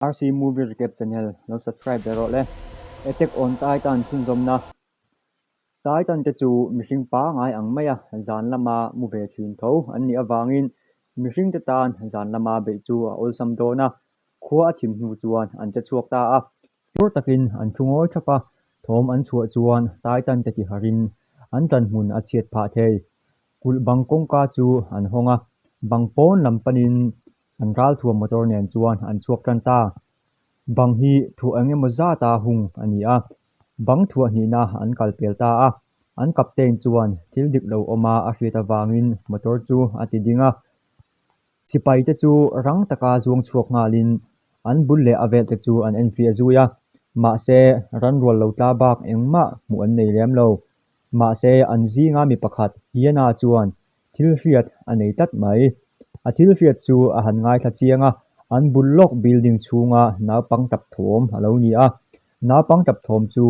RC Movie Recap Channel lo subscribe dero le Attack on Titan thun zomna Titan te chu mihring pa ngai ang maya zan lama mu ve thin tho an ni awangin mihring te tan zan lama be chu a ol sam dona khua thim hnu chuan an te chuak ta a tur takin an thungoi thapa thom an chhuah chuan Titan te ti harin an tan hmun a chiat pha thei kul bang kong ka chu an honga bang pon lampanin an ral thuam motor nen chuan an chuak tan ta bang hi thu angemaw zata hung ani a bang thua ni na an kalpel ta a an kapten chuan thil dik lo oma a hriat awangin motor chu ati dinga sipai te chu rang taka zuang chuak ngalin an bul le avel te chu an enfi azuya ma se ran rol lo ta bak engma mu an nei lem lo ma se an zinga mi pakhat hiana chuan thil hriat anei tat mai a thil hriat chu a han ngai thla chianga an bullok building chunga naupang tap thom alo ni a naupang tap thom chu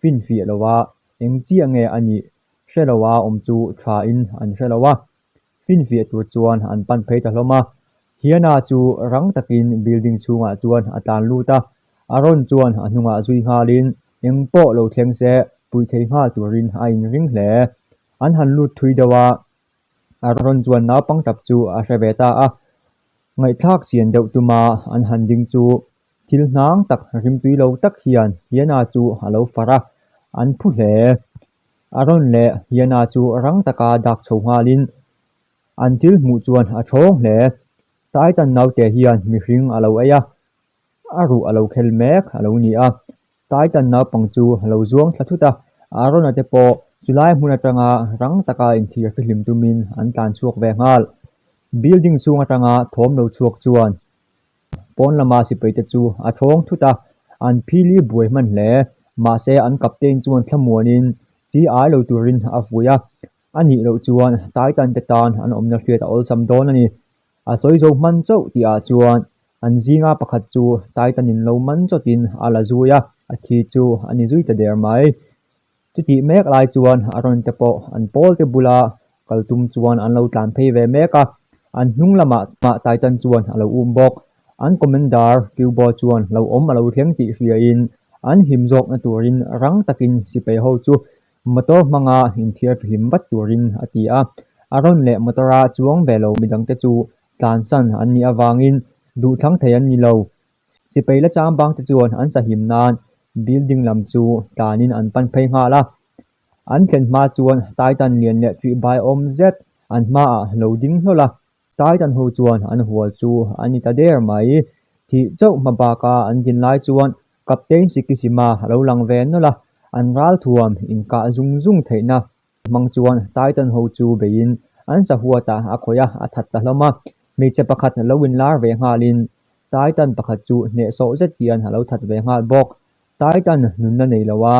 fin fi lowa eng chi ange ani hrelowa om chu tha in an hrelowa fin fi tur chuan an pan phei ta hloma hiana chu rang takin building chunga chuan atan luta aron chuan anunga zui ngalin eng po lo thleng se pui thei nga turin a in ring hle an han lut thui dawa aron chuan naupang tap chu a hraveta a ngai thak chian deuh tuma an han ding chu thil hnang tak rim tui lo tak hiana chu alo fara an phu hle aron le hiana chu rang taka dak chho ngalin an thil hmu chuan a thawng hle Titan naute hian mihring alo eya aru alo khel mek alo ni a Titan naupang chu alo zuang thlathuta aron ate po chulai hmun atanga rang taka in thir hlim tumin an tlan chuak ve ngal building chunga tanga thom lo chuak chuan pon lama sipai te chu a thawng thuta an phili buai man hle ma se an kapten chuan thlamuanin chi ai lo turin a vuya ani lo chuan Titan te tan an omna hriat a ol sam dawn ani a soi zo man chau ti a chuan an zinga pakhat chu Titan in lo man chotin ala zuya a thi chu ani zui ta der mai chuti mek lai chuan aron te po an pol te bula kaltum chuan an lo tlan phei ve meka an hnung lama ma Titan chuan alo bok an commander Cubo chuan lo om alo thleng ti hria in an himzok na turin rang takin sipai ho chu motor manga in thiar hlim bat turin ati a aron le motora chuang velo midang te chu tlan san an ni awangin du thlang thei an ni lo sipai la chang bang te chuan an sa him nan building lam chu tlanin an pan phei nga la an thlen hma chuan Titan lian le three by om z an hma loading hlola Titan ho chuan an hual chu ani ta der mai thi chau mabaka an din lai chuan captain Sikishima lo lang ven no la an ral thuam in ka zung theina mang chuan Titan ho chu bein an sa huata a khoya a that ta hloma me che pakhat lo win lar ve ngalin Titan pakhat chu ne so zet tian halo that ve ngal bok Titan nun na nei lawa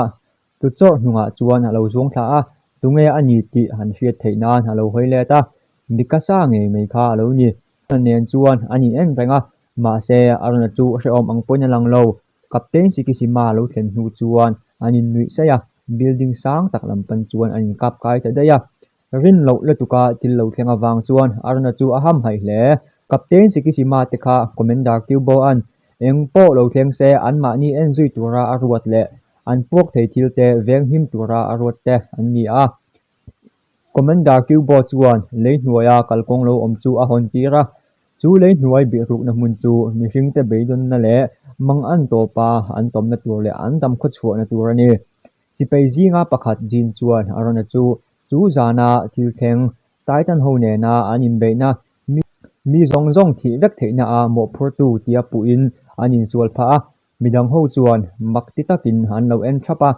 tu chor hnunga chuan halo zuang thla a tunge ani ti han hriat theina halo hoile ta mikasa nge mai kha alo ni nen chuan ani en renga ma se aruna chu hreom ang poina lang lo captain Sikishima lo thlen hnu chuan anin nui saya building sang tak lampan chuan anin kap kai ta daya rin lo le tuka til lo thlenga wang chuan aruna chu a ham hai hle captain Sikishima te kha commander Cubo an eng po lo thleng se an ma ni en zui tura aruat le an puak thei thil te veng him tura aruat te an ni a commander Cubo chuan leihnuaya kalkong lo om chu a hon tira chu leihnuai bi ruk na hmun chu mihring te beidon na le mang an to pa an tom na tur le an dam kho chhuah na tur ani sipai zinga pakhat jin chuan arona chu zana thil thleng Titan ho ne na anin beina mi zong thi vek theina a mo phur tu tia pu in anin sual pha a midang ho chuan makti takin an lo en thapa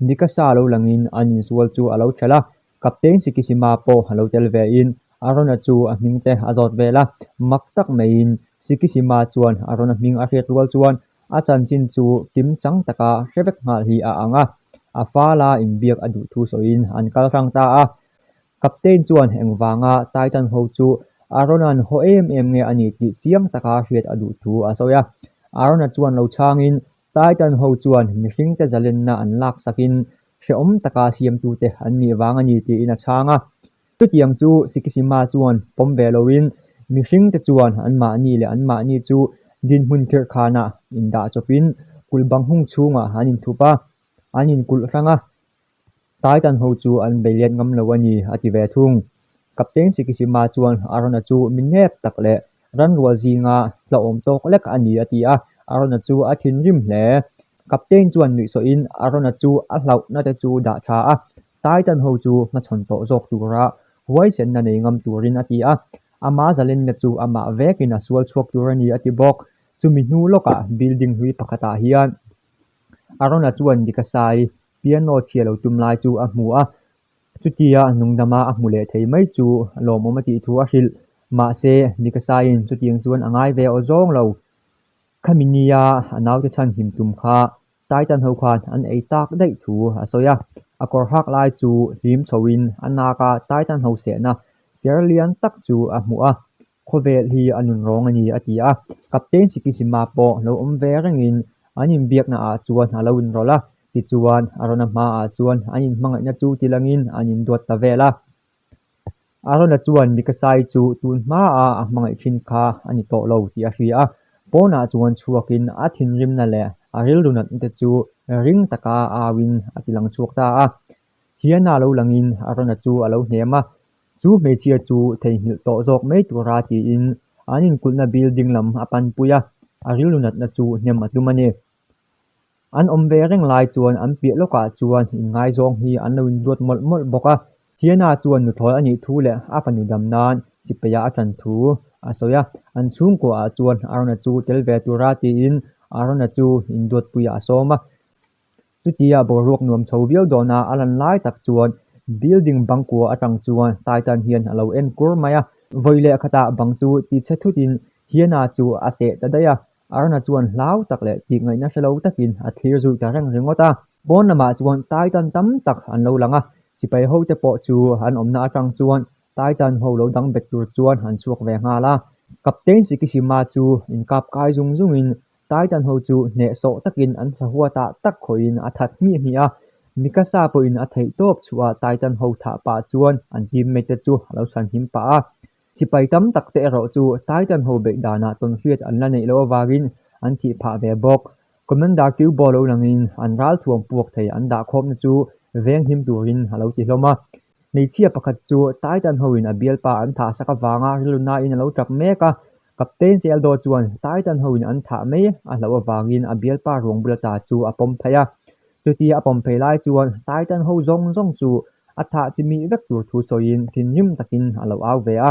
nikasa lo langin anin sual chu alo thela captain Sikishima po halo tel ve in arona chu a hmingte azot vela maktak mein Sikishima chuan arona hming a hriat rual chuan a chanchin chu kim chang taka hrevek ngal hi a anga a fala in biak adu thu so in an kal rang ta a captain chuan engwanga Titan ho chu aronan ho em nge ani ti chiang taka hriat adu thu a soya arona chuan lo changin Titan ho chuan mihring te zalen na an lak sakin hreom taka siam tu te an ni wanga ni ti in a changa tu tiang chu Sikishima chuan pom velowin mihring te chuan an ma ni le an ma ni chu din mun thir khana inda chopin kulbang hung chunga hanin thupa anin kul ranga taitan ho chu an belian ngam lo ani ati ve thung kapten sikisima chuan arona chu minhep takle ran rual zinga tla om tok lek ani ati a arona chu a thin rim hle kapten chuan ni so in arona chu a hlau na te chu da tha a taitan ho chu na chon to jok tura huai sen na nei ngam turin ati a ama zalen na chu ama vekin a sual chuak turani ati bok chumi hnu loka building hui pakhata hian arona chuan dikasai piano chialo tumlai chu a hmu a chutia nungdama a hmule thei mai chu lom omati thu a hil ma se dikasain chutiang chuan angai ve o zong lo khaminia anaw te chan him tum kha taitan ho khan an ei tak dei thu asoya akor hak lai chu him chowin anaka taitan ho se na serlian tak chu a hmu a khovel hi anun rong ani atia kapten sikisima po lo om ve rengin anin biak na a chuan halowin rola ti chuan arona ma a chuan anin mangai na chu tilangin anin dot ta vela arona chuan nikasai chu tun ma a mangai thin kha ani to lo ti a hria pona chuan chuakin a thin rim na le aril runat te chu ring taka awin atilang chuak ta a hiana lo langin arona chu alo hnema chu mechia chu theihmil to jok mai tura ti in anin kulna building lam apan puya aril runat na chu hnem atumani an omve reng lai chuan an pi loka chuan in ngai zong hi an lo in duat mol mol boka hiana chuan nu thol ani thu le a panu dam nan sipeya a than thu asoya an chung ko a chuan arona chu telve tura ti in arona chu in duat puya soma tutia borok nuam chhovial dona alan lai tak chuan building bangko atang chuan taitan hian alo en kur maya voile khata bangchu ti chethutin hiana chu ase tadaya arna chuan hlau takle ti ngai na selo takin a thlir zu ta rang ringota bon nama chuan taitan tam tak an lo langa sipai ho te po chu an omna atang chuan taitan ho lo dang bet tur chuan han chuak ve nga la kapten sikisima chu in kap kai zung zungin taitan ho chu ne so takin an sahua ta tak khoin a that mi hi a mikasa po in a thei top chua taitan ho tha pa chuan an teammate chu lo san him pa a sipai tam tak te ro chu taitan ho be dana ton hiat an la nei lo wagin an thi pha ve bok commander kyu bolo langin an ral thuam puak thei an da khom na chu veng him turin halo ti hloma nei chia pakhat chu taitan ho in a bial pa an tha saka wanga riluna in lo tap meka kapten seldo chuan taitan ho in an tha me a hlo wangin a bial pa rong bulata chu a pom phaya chuti a pom phei lai chuan taitan ho zong zong chu a tha chimi vek tur thu soin thin nim takin a lo aw ve a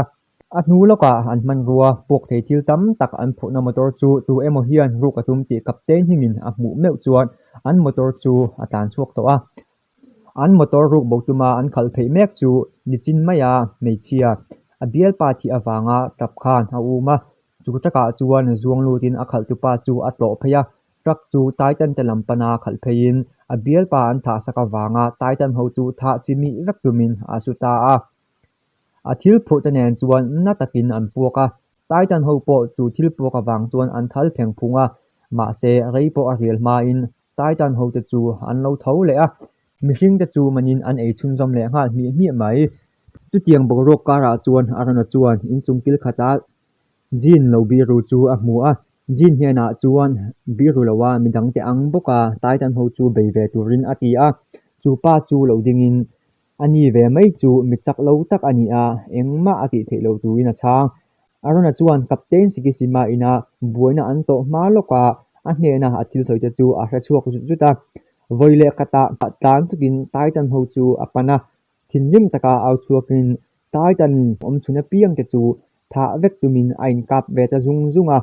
a hnu loka an man ruwa pok thei thil tam tak an phuna motor chu tu emo hian ruk atum ti kapten himin a hmu meu chuan an motor chu a tan chuak to a an motor ruk botuma an khal phei mek chu nichin maya meichia a bial pa thi awanga tap khan a uma chu taka chuan zuang lutin a khal tu pa chu a tlo phaya truck chu taitan te lampana khal phein a bial pa an tha saka wanga taitan ho chu tha chimi vek tumin a suta a a thil phurtanen chuan na takin an puaka taitan ho po chu thil puaka wang chuan an thal pheng phunga ma se rei po a rial ma in taitan ho te chu an lo tho le a mihring te chu manin an ei chun zom le nga mi mai chu tiang borok kara chuan arana chuan in chungkil khata jin lo bi ru chu a hmu a jin hiana chuan bi ru lawa midang te ang boka taitan ho chu bei ve turin ati a chu pa chu lo dingin ani ve mai chu michak lo tak ani a engma ati thelo tuin a chang arona chuan kapten sikisima ina buaina an to ma loka a hnena a thil soite chu a hra chuak juta voile kata tlan tukin taitan ho chu apana thinrim taka au chuakin taitan om chuna piang te chu tha vek tumin ain kap ve ta zung zunga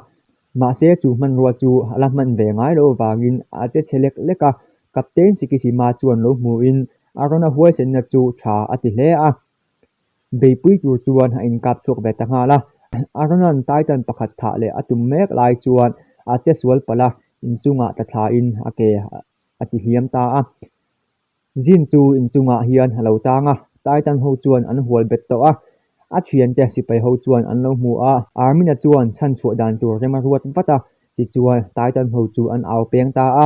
ma se chu man ruwa chu ala man ve ngai lo wangin a che chelek leka kapten sikisima chuan lo mu in arona huai sen na chu tha ati hle a beipui tur chuan a in kap chuak ve ta nga la arona taitan pakhat tha le atum mek lai chuan a che sual pala in chunga ta thla in ake ati hiam ta a jin chu in chunga hian halo tanga taitan ho chuan an hual bet to a thian te sipai ho chuan an lo mu a army na chuan chan chu dan tur rema ruat vata ti chuan taitan ho chu an aw peng ta a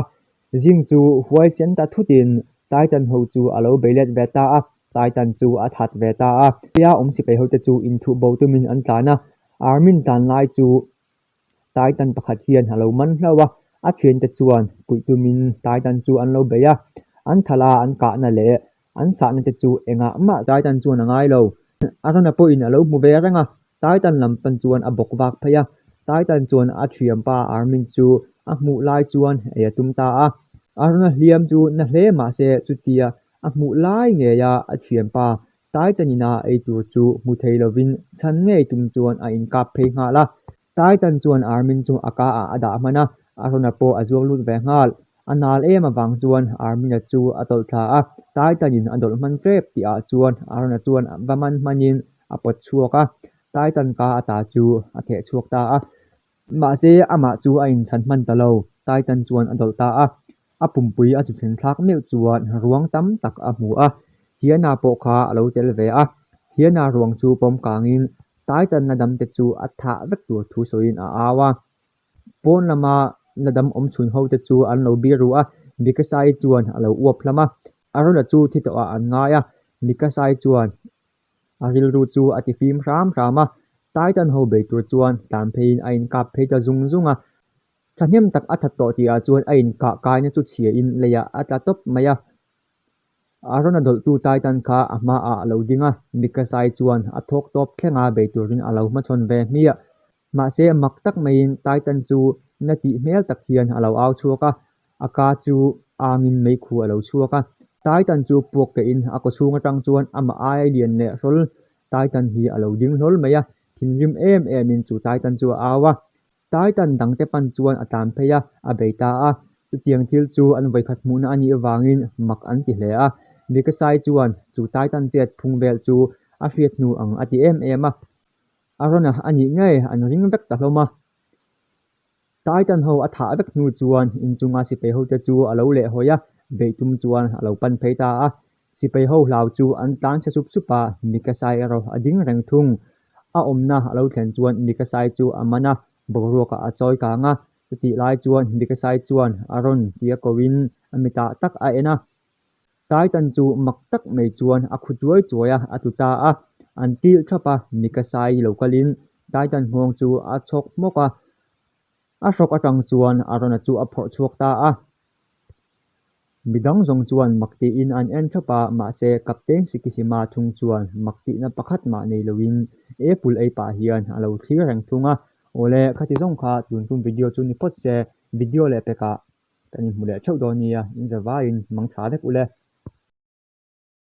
jing chu huai sen ta thutin taitan ho chu alo belet veta a taitan chu a that veta a pia om sipai ho te chu in thu bo tumin an tlana army tan lai chu tai tan pakhat hian alo man hlawa a thian te chuan puitumin tai tan chu an lo beya an thala an ka na le an sa na te chu enga ma tai tan chuan angai lo arana po in alo mu ve ranga tai tan lam pan chuan a bok wak phaya tai tan chuan a thiam pa armin chu a mu lai chuan e tum ta a arana hliam chu na hle ma se chutia a mu lai nge ya a thiam pa tai tanina ei tur chu mu thei lovin chan ngei tum chuan a in kap phei nga la tai tan chuan armin chu aka a ada mana arana po azuang lut ve ngal anal em awang chuan armin chu atol tha a tai tanin adol man trep ti a chuan arana chuan vaman manin apot chuaka tai tan ka ata chu a the chuak ta a ma se ama chu a in chan man talo tai tan chuan adol ta a pumpui a chu thlen thlak meu chuan ruang tam tak a mu a hiana po kha alo tel ve a hiana ruang chu pom kangin tai tan na dam te chu a tha vek tur thu soin a awa pon lama nadam om chhun ho te chu an lo biru a mikasai chuan alo uap lama arona chu thito a an nga ya mikasai chuan aril ru chu ati fim ram rama tai tan ho be tur chuan tlam phein a in kap phei ta zung zunga thahnem tak a that to ti a chuan a in ka kai na chu chhia in leya atla top maya arona dol tu tai tan kha ama a lo dinga mikasai chuan a thok top thlenga be turin alo ma chon ve mia ma se mak tak mein tai tan chu na ti mel tak hian alo au chuaka aka chu angin mei khu alo chuaka tai tan chu puak ke in ako chunga tang chuan ama ai lian le rol tai tan hi alo ding hlol maya thinrim em in chu tai tan chu awa tai tan dang te pan chuan atam pheya a beita a tiang thil chu an vai khat mun ani awangin mak an ti hle a mikasai chuan chu tai tan tet phungvel chu a hriat nu ang ati em a arona ani ngai an ring vek ta hloma tai tan ho a tha vek nu chuan in chunga si pe ho te chu alo le hoya beitum chuan alo pan phei ta a si pe ho hlau chu an tlan se sup supa mikasai ro ading reng thung a omna alo thlen chuan mikasai chu amana boruaka a choi ka nga ti lai chuan mikasai chuan aron tia kowin amita tak a ena tai tan chu mak tak mei chuan a khutuai chuaya atuta a an til thapa mikasai lokalin tai tan hmong chu a chok moka a hrok atang chuan arona chu a phor chuak ta a midang zong chuan makti in an en thapa ma se captain sikisima thung chuan makti na pakhat ma nei loin epul ei pa hian alo thlir reng thunga ole khati zong kha tun tum video chu ni pot se video le peka tani mule chau do nia in zawa in mang tha dek ule